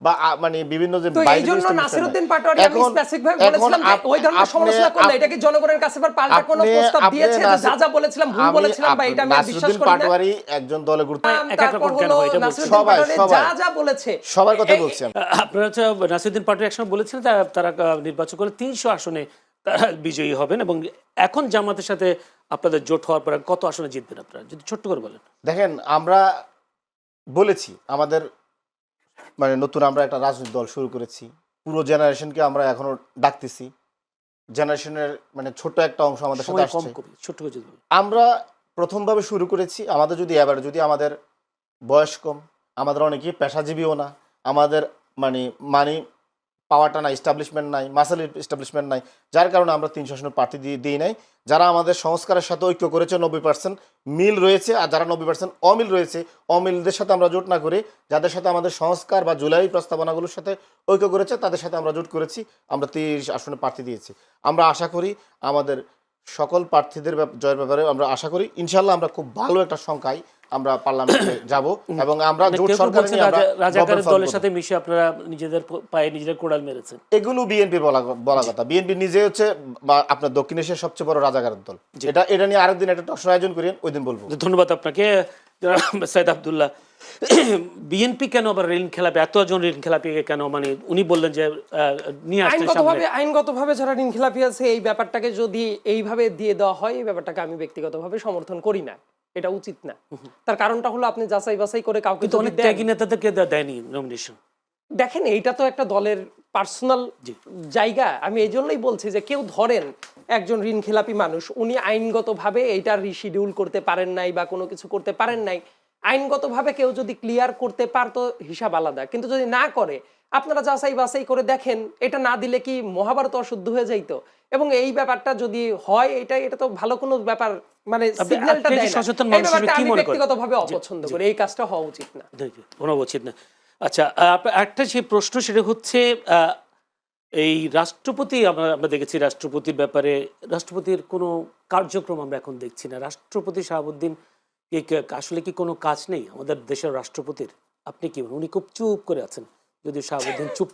বা মানে বিভিন্ন যে তো এই জন্য নাসিরউদ্দিন পাটোয়ারি আমি স্পেসিফিক ভাবে বলেছিলাম যে ওই ধরনের সমালোচনা করলে এটা কি জনগণের কাছে পাল্টা কোনো প্রস্তাব দিয়েছে যে যা যা বলেছিলাম ভুল বলেছিলাম বা এটা আমি বিশ্বাস করি না। পাটোয়ারি একজন দলের গুরুত্ব তারপর হলো নাসিরউদ্দিন পাটোয়ারি যা যা বলেছে সবার কথা বলছি আমি। আপনারা হচ্ছে নাসিরউদ্দিন পাটোয়ারি একসময় বলেছিলেন তারা নির্বাচন করলে 300 আসনে তারা বিজয়ী হবেন এবং এখন জামাতের সাথে আপনাদের জোট হওয়ার পর কত আসনে জিতবেন আপনারা যদি ছোট্ট করে বলেন। দেখেন আমরা বলেছি আমাদের মানে নতুন আমরা একটা রাজনৈতিক দল শুরু করেছি, পুরো জেনারেশনকে আমরা এখনো ডাকতেছি, জেনারেশনের মানে ছোট একটা অংশ আমাদের সাথে কম আসছে। কবি ছোট্ট করে যদি বলেন। আমরা প্রথমভাবে শুরু করেছি, আমাদের যদি এবার যদি আমাদের বয়স কম, আমাদের অনেকেই পেশাজীবীও না, আমাদের মানে মানি পাওয়ারটা নাই, এস্টাবলিশমেন্ট নাই, মাসাল এস্টাবলিশমেন্ট নাই, যার কারণে আমরা 300 আসনের প্রার্থী দিই নাই। যারা আমাদের সংস্কারের সাথে ঐক্য করেছে 90% মিল রয়েছে, আর যারা 90% অমিল রয়েছে, অমিলদের সাথে আমরা জোট না করে যাদের সাথে আমাদের সংস্কার বা জুলাই প্রস্তাবনাগুলোর সাথে ঐক্য করেছে তাদের সাথে আমরা জোট করেছি, আমরা 30 আসনে প্রার্থী দিয়েছি। আমরা আশা করি আমাদের সকল প্রার্থীদের জয়ের ব্যাপারে আমরা আশা করি ইনশাল্লাহ আমরা খুব ভালো একটা সংখ্যায় আমরা পার্লামেন্টে যাব এবং আমরা জোট সরকার নিয়ে আমরা রাজাকারের দলের সাথে মিশে আপনারা নিজেদের পায়ে নিজেদের কোড়াল মেরেছেন। এগুলো বিএনপির বলা কথা। বিএনপি নিজে হচ্ছে আপনার দক্ষিণ এশিয়ার সবচেয়ে বড় রাজাকারের দল। এটা নিয়ে আরেকদিন একটা টকশো আয়োজন করেন, ওই দিন বলবো। ধন্যবাদ আপনাকে সাইদ আব্দুল্লাহ। বিএনপি কেন আবার ঋণ খেলাপি, এতজন ঋণ খেলাপি কেন, মানে উনি বললেন যে নিয়ে আসতে আইনগতভাবে যারা ঋণ খেলাপি আছে এই ব্যাপারটাকে যদি এইভাবে দিয়ে দেওয়া হয়, এই ব্যাপারটাকে আমি ব্যক্তিগতভাবে সমর্থন করি না, এটা উচিত না। তার কারণটা হলো আপনি যাচাই বাছাই করে কাউকে কিন্তু অনেক ত্যাগী নেতাদেরকে দেয়নি নমিনেশন। দেখেন এইটা তো একটা দলের পার্সোনাল জায়গা। আমি এই জন্যই বলছি যে কেউ ধরেন একজন ঋণ খেলাপি মানুষ, উনি আইনগতভাবে এইটা রিশিডিউল করতে পারেন নাই বা কোনো কিছু করতে পারেন নাই, আইনগতভাবে কেউ যদি ক্লিয়ার করতে পারতো হিসাব আলাদা, কিন্তু যদি না করে আপনারা যাচাই বাছাই করে দেখেন, এটা না দিলে কি মহাভারত অশুদ্ধ হয়ে যাইতো? এবং এই ব্যাপারটা যদি হয় এটা তো ভালো কোনো ব্যাপার, মানে সিগন্যালটা দেয় না। এই ব্যাপারটা আমি ব্যক্তিগতভাবে অপছন্দ করি, এই কাজটা হওয়া উচিত না, কোনো উচিত না। আচ্ছা, একটা যে প্রশ্ন সেটা হচ্ছে এই রাষ্ট্রপতি, আমরা দেখেছি রাষ্ট্রপতির ব্যাপারে রাষ্ট্রপতির কোনো কার্যক্রম আমরা এখন দেখছি না। রাষ্ট্রপতি শাহাবুদ্দিন আসলে কি কোনো কাজ নেই আমাদের দেশের রাষ্ট্রপতির? আপনি কি উনি খুব চুপ করে আছেন, যদি শাহাবুদ্দিন চুপ,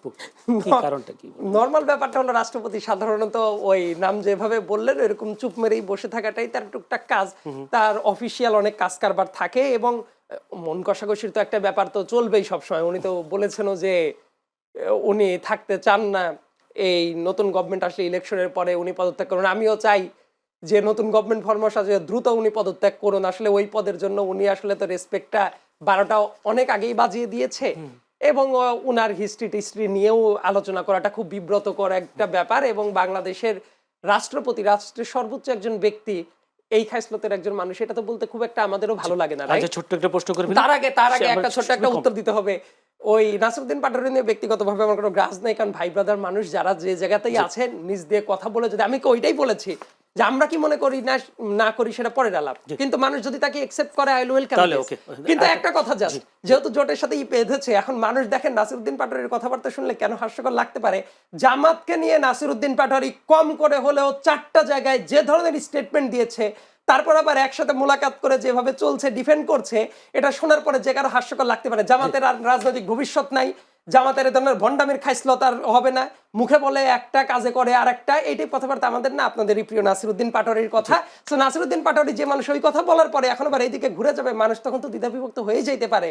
কি কারণটা কি? নরমাল ব্যাপারটা হলো রাষ্ট্রপতি সাধারণত ওই নাম যেভাবে বললেন এরকম চুপ মেরেই বসে থাকাটাই তার টুকটাক কাজ। তার অফিসিয়াল অনেক কাজ কারবার থাকে এবং মন কষাকষির তো একটা ব্যাপার তো চলবেই সবসময়। উনি তো বলেছেনও যে উনি থাকতে চান না, এই নতুন গভর্নমেন্ট আসলে ইলেকশনের পরে উনি পদত্যাগ করুন। আমিও চাই যে নতুন গভর্নমেন্ট ফরমাস আসলে দ্রুত উনি পদত্যাগ করুন। আসলে ওই পদের জন্য উনি আসলে তো রেসপেক্টটা 12টা অনেক আগেই বাজিয়ে দিয়েছে এবং উনার হিস্ট্রি নিয়েও আলোচনা করাটা খুব বিব্রতকর একটা ব্যাপার। এবং বাংলাদেশের রাষ্ট্রপতি, রাষ্ট্রের সর্বোচ্চ একজন ব্যক্তি, এই খাসলতের একজন মানুষ, এটা তো বলতে খুব একটা আমাদেরও ভালো লাগে না। ছোট্ট একটা প্রশ্ন করবেন, তার আগে একটা ছোট্ট একটা উত্তর দিতে হবে। ওই নাসিরউদ্দিন পাটোয়ারি নিয়ে ব্যক্তিগতভাবে আমার কোনো গ্রাজ নেই, কারণ ভাই ব্রাদার মানুষ যারা যে জায়গাতেই আছেন নিজ দিয়ে কথা বলে, যদি আমি ওইটাই বলেছি যে আমরা কি মনে করি না করি সেটা পরের আলাপ, কিন্তু মানুষ যদি তাকে একসেপ্ট করে আই উইল ওয়েলকাম। কিন্তু একটা কথা জাস্ট, যেহেতু জোটের সাথে বেঁধেছে, এখন মানুষ দেখেন নাসিরউদ্দিন পাটোয়ারির কথাবার্তা শুনলে কেন হাস্যকর লাগতে পারে। জামাতকে নিয়ে নাসিরউদ্দিন পাটোয়ারি কম করে হলেও 4টা জায়গায় যে ধরনের স্টেটমেন্ট দিয়েছে, তারপর আবার একসাথে মোলাকাত করে যেভাবে চলছে, ডিফেন্ড করছে, এটা শোনার পরে যে কারো হাস্যকর লাগতে পারে। জামাতের আর রাজনৈতিক ভবিষ্যৎ নাই, জামাতের ধরনের ভণ্ডামির খাইসলত আর হবে না, মুখে বলে একটা কাজে করে আর একটা, এইটাই কথাবার্তা আমাদের না আপনাদেরই প্রিয় নাসিরউদ্দিন পাটোয়ারির কথা। তো নাসিরউদ্দিন পাটোয়ারি যে মানুষ ওই কথা বলার পরে এখন আবার এইদিকে ঘুরে যাবে, মানুষ তখন তো দ্বিধাবিভক্ত হয়ে যেতে পারে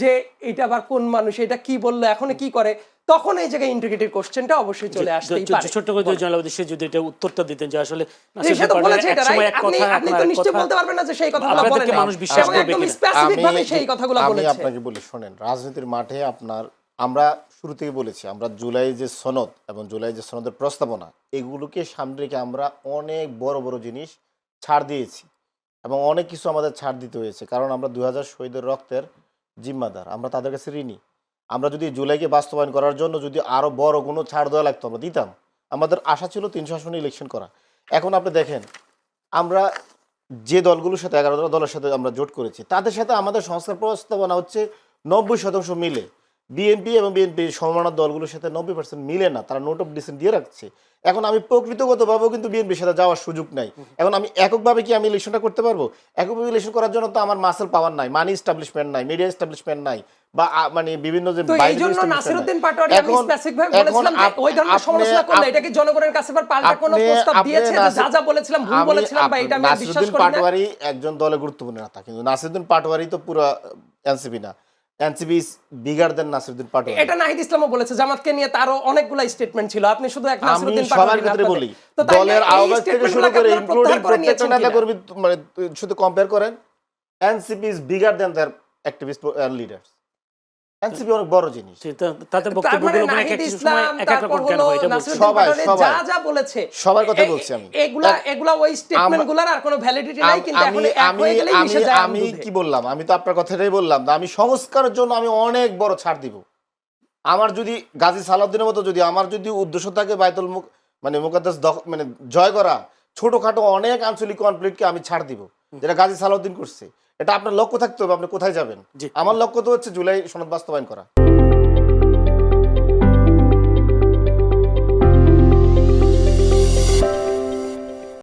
যে এটা আবার কোন মানুষ, এটা কি বললো, এখন কি করে, তখন এই জায়গায় ইন্টিগ্রিটির কোশ্চেনটা অবশ্যই চলে আসতেই পারে। ছোট্ট করে জনাব সে যদি এটা উত্তরটা দিতেন যে আসলে আপনি তো নিশ্চয়ই বলতে পারবেন না যে সেই কথাগুলো বলেন না, মানুষ বিশ্বাস করবে একদম স্পেসিফিক ভাবে সেই কথাগুলো বলেছে। আমি আপনাকে বলি, শুনেন, রাজনীতির মাঠে আমরা শুরু থেকে বলেছি, আমরা জুলাই যে সনদ এবং জুলাই যে সনদের প্রস্তাবনা, এগুলোকে সামনে রেখে আমরা অনেক বড় বড় জিনিস ছাড় দিয়েছি এবং অনেক কিছু আমাদের ছাড় দিতে হয়েছে, কারণ আমরা 2000 শহীদের রক্তের জিম্মাদার, আমরা তাদের কাছে ঋণী। আমরা যদি জুলাইকে বাস্তবায়ন করার জন্য যদি আরো বড় কোনো ছাড় দেওয়া লাগতো আমরা দিতাম। আমাদের আশা ছিল 300 আসনে ইলেকশন করা। এখন আপনি দেখেন আমরা যে দলগুলোর সাথে 11 দলের সাথে আমরা জোট করেছি, তাদের সাথে আমাদের সংস্কার প্রস্তাবনা হচ্ছে 90% মিলে। বিএনপি এবং বিএনপি সমমানের দলগুলোর সাথে 90% মিলে না, তারা নোট অফ ডিসেন্ট দিয়ে রাখছে। এখন আমি প্রকৃতগতভাবেও কিন্তু বিএনপির সাথে যাওয়ার সুযোগ নাই। এখন আমি এককভাবে কি আমি ইলেকশনটা করতে পারবো? এককভাবে ইলেকশন করার জন্য তো আমার মাসেল পাওয়ার নাই, মানি এস্টাবলিশমেন্ট নাই, মিডিয়া এস্টাবলিশমেন্ট নাই, বা মানে বিভিন্ন যে তো এই জন্য নাসিরউদ্দিন পাটোয়ারি আমি স্পেসিফিক ভাবে বলেছিলাম যে ওই ধরনের সমালোচনা করলে এটা কি জনগণের কাছে আবার পাল্টা কোনো প্রস্তাব দিয়েছে যে যা যা বলেছিলাম ভুল বলেছিলাম বা এটা আমি বিশ্বাস করি না? পাটোয়ারি একজন দলে গুরুত্বপূর্ণ নেতা, কিন্তু নাসিরউদ্দিন পাটোয়ারি তো পুরো এনসিপি না, NCP is bigger than Nasiruddin Patwari. এটা নাহিদ ইসলামও বলেছে, জামাতকে নিয়ে তারও অনেকগুলা স্টেটমেন্ট ছিল, আপনি শুধু এক আমি নাসিরউদ্দিন সবার পাটোয়ারি ক্ষেত্রে বলি, দলের আহ্বায়ক থেকে শুরু করে ইনক্লুডিং প্রত্যেকটা নেতা কর্মী মানে শুধু কম্পেয়ার করেন, NCP is bigger than their activist leaders. NCP অনেক বড় জিনিস। তাদের বক্তব্যগুলো মানে এক এক সময় এক এক রকম কেন হয় এটা বলছি। সবাই যা যা বলেছে সবার কথা বলছি আমি। এগুলা ওই স্টেটমেন্টগুলোর আর কোনো ভ্যালিডিটি নাই, কিন্তু এখন এক হয়ে গেলেই মিশে যায়। আমি কি বললাম? আমি তো আপনার কথাটাই বললাম, আমি সংস্কারের জন্য আমি অনেক বড় ছাড় দিব। আমার যদি গাজী সালাউদ্দিনের মতো যদি আমার যদি উদ্দেশ্য থাকে বাইতুল মানে মুকাদ্দাস মানে জয় করা, ছোটখাটো অনেক আঞ্চলিক কনফ্লিক্টকে আমি ছাড় দিব, যেটা গাজী সালাউদ্দিন করছে। এটা আপনার লক্ষ্য থাকতে হবে, আপনি কোথায় যাবেন। আমার লক্ষ্য তো হচ্ছে জুলাই সনদ বাস্তবায়ন করা।